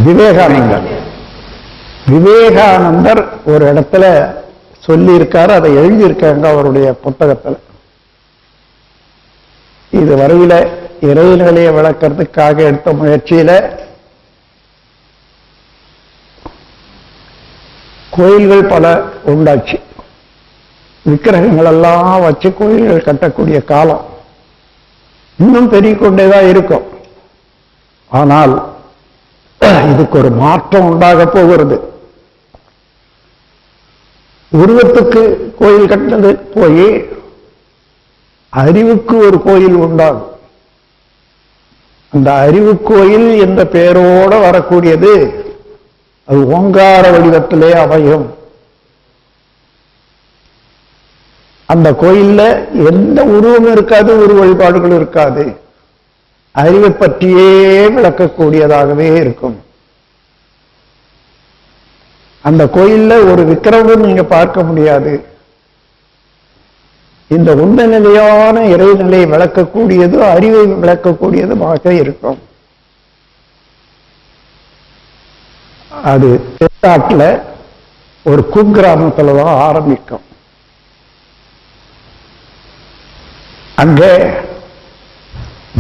விவேகானந்தர். விவேகானந்தர் ஒரு இடத்துல சொல்லி இருக்காரு, அதை எழுதியிருக்காங்க அவருடைய புத்தகத்துல. இது வரையில இறைநிலையை விளக்கிறதுக்காக எடுத்த முயற்சியில கோயில்கள் பல உண்டாச்சு. விக்கிரகங்கள் எல்லாம் வச்சு கோயில்கள் கட்டக்கூடிய காலம் இன்னும் பெருகிக் கொண்டேதான் இருக்கும். ஆனால் இதுக்கு ஒரு மாற்றம் உண்டாக போகிறது. உருவத்துக்கு கோயில் கட்டினது போய் அறிவுக்கு ஒரு கோயில் உண்டாகும். அந்த அறிவு கோயில் என்ற பெயரோட வரக்கூடியது அது ஓங்கார வடிவத்திலே அமையும். அந்த கோயில்ல எந்த உருவமும் இருக்காது, உருவ வழிபாடுகள் இருக்காது. அறிவை பற்றியே விளக்கக்கூடியதாகவே இருக்கும். அந்த கோயில்ல ஒரு விக்கிரமும் நீங்க பார்க்க முடியாது. இந்த உண்மை நிலையான இறைநிலையை விளக்கக்கூடியது, அறிவை விளக்கக்கூடியதுமாக இருக்கும். அது தென்னாட்டில் ஒரு குக்கிராமத்துல தான் ஆரம்பிக்கும். அங்கே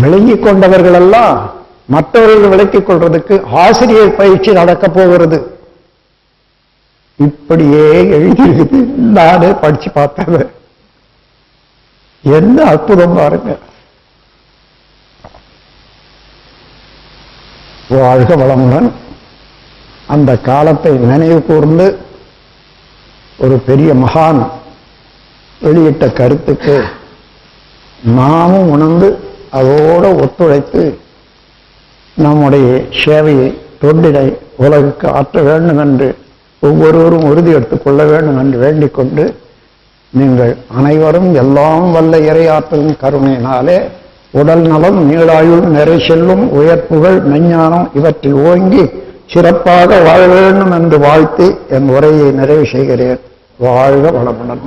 விளங்கிக் கொண்டவர்கள் எல்லாம் மற்றவர்கள் விளக்கிக் கொள்றதுக்கு ஆசிரியர் பயிற்சி நடக்க போகிறது. இப்படியே எழுதியிருக்குது. நானே படிச்சு பார்த்தது. என்ன அற்புதம் பாருங்க. வாழ்க வளமுடன். அந்த காலத்தை நினைவு கூர்ந்து ஒரு பெரிய மகான் வெளியிட்ட கருத்துக்கு நாமும் உணர்ந்து அதோடு ஒத்துழைத்து நம்முடைய சேவையை தொண்டினை உலகுக்கு ஆற்ற வேண்டும் என்று ஒவ்வொருவரும் உறுதி எடுத்துக் கொள்ள வேண்டும் என்று வேண்டிக் கொண்டு, நீங்கள் அனைவரும் எல்லாம் வல்ல இறையாற்றலின் கருணையினாலே உடல் நலம், நீளாயுள், நிறை செல்லும், உயர்ப்புகள், மெஞ்ஞானம் இவற்றில் ஓங்கி சிறப்பாக வாழ வேண்டும் என்று வாழ்த்து என் உரையை நிறைவு செய்கிறேன். வாழ்க வளமுடன்.